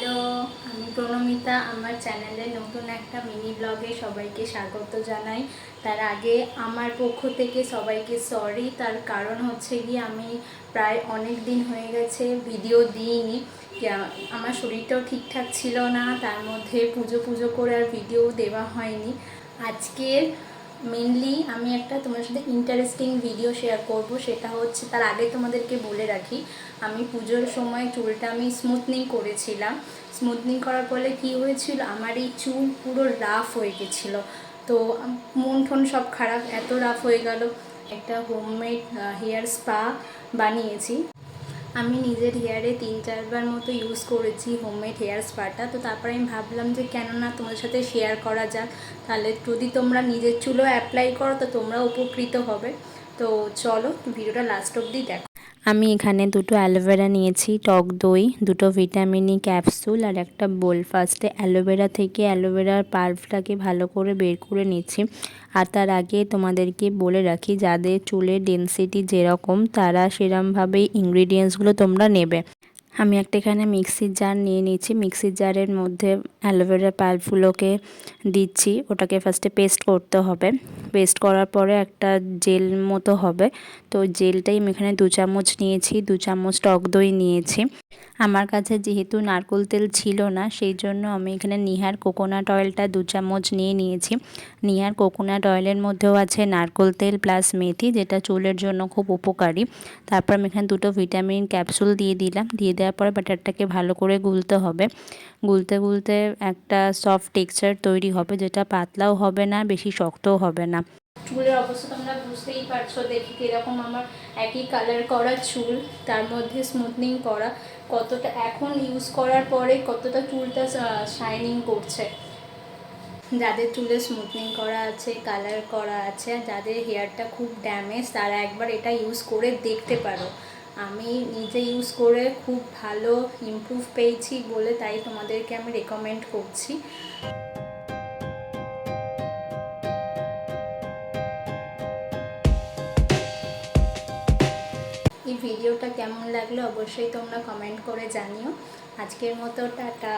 Hello, আমি প্রণমিতা। আমার চ্যানেলে নতুন একটা মিনি ব্লগে সবাইকে স্বাগত জানাই। তার আগে আমার পক্ষ থেকে সবাইকে সরি। তার কারণ হচ্ছে গিয়ে আমি প্রায় অনেক দিন হয়ে গেছে ভিডিও দিইনি। আমার শরীরটাও ঠিকঠাক ছিল না, তার মধ্যে পুজো করে আর ভিডিও দেওয়া হয়নি। আজকে মেনলি আমি একটা তোমার সাথে ইন্টারেস্টিং ভিডিও শেয়ার করব। সেটা হচ্ছে, তার আগে তোমাদেরকে বলে রাখি, আমি পুজোর সময় চুলটা আমি স্মুথনিং করেছিলাম। স্মুথনিং করার ফলে কি হয়েছিল, আমার এই চুল পুরো রাফ হয়ে গেছিলো। তো মন টন সব খারাপ, এত রাফ হয়ে গেল। একটা হোমমেড হেয়ার স্পা বানিয়েছি। আমি নিজের হেয়ারে 3-4 বার মতো ইউজ করেছি হোমমেড হেয়ার স্পাটা। তো তারপরে আমি ভাবলাম যে কেন না তোমাদের সাথে শেয়ার করা যাক, তাহলে যদি তোমরা নিজের চুলও অ্যাপ্লাই করো তো তোমরাও উপকৃত হবে। তো চলো ভিডিওটা লাস্ট অবধি দেখো। আমি এখানে দুটো অ্যালোভেরা নিয়েছি, টক দই, দুটো ভিটামিন ক্যাপসুল আর একটা বোল। ফার্স্টে অ্যালোভেরা থেকে অ্যালোভেরার পাল্পটাকে ভালো করে বের করে নিচ্ছি। আর তার আগে তোমাদেরকে বলে রাখি, যাদের চুলের ডেনসিটি যেরকম তারা সেরকমভাবেই ইনগ্রিডিয়েন্টসগুলো তোমরা নেবে। আমি একটা এখানে মিক্সির জার নিয়ে নিচ্ছি। মিক্সির জারের মধ্যে অ্যালোভেরা পাল্পগুলোকে দিচ্ছি। ওটাকে ফার্স্টে পেস্ট করতে হবে। পেস্ট করার পরে একটা জেল মতো হবে। তো জেলটাই আমি এখানে 2 চামচ নিয়েছি। 2 চামচ টক দই নিয়েছি। আমার কাছে যেহেতু নারকেল তেল ছিল না, সেই জন্য আমি এখানে নিহার কোকোনাট অয়েলটা 2 চামচ নিয়েছি। নিহার কোকোনাট অয়েলের মধ্যেও আছে নারকেল তেল প্লাস মেথি, যেটা চুলের জন্য খুব উপকারী। তারপর আমি এখানে দুটো ভিটামিন ক্যাপসুল দিয়ে দিলাম। দিয়ে দেওয়ার পরে ব্যাটারটাকে ভালো করে গুলতে হবে। গুলতে একটা সফট টেক্সচার তৈরি হবে, যেটা পাতলাও হবে না, বেশি শক্তও হবে না। চুলের অবস্থা তোমরা বুঝতেই পারছো, দেখি কীরকম আমার একই কালার করা চুল, তার মধ্যে স্মুথনিং করা, কতটা এখন ইউজ করার পরে কতটা চুলটা শাইনিং করছে। যাদের চুলে স্মুথনিং করা আছে, কালার করা আছে, যাদের হেয়ারটা খুব ড্যামেজ, তারা একবার এটা ইউজ করে দেখতে পারো। আমি নিজে ইউজ করে খুব ভালো ইমপ্রুভ পেয়েছি বলে তাই তোমাদেরকে আমি রেকমেন্ড করছি। এই ভিডিওটা কেমন লাগলো অবশ্যই তোমরা কমেন্ট করে জানিও। আজকের মতো টাটা।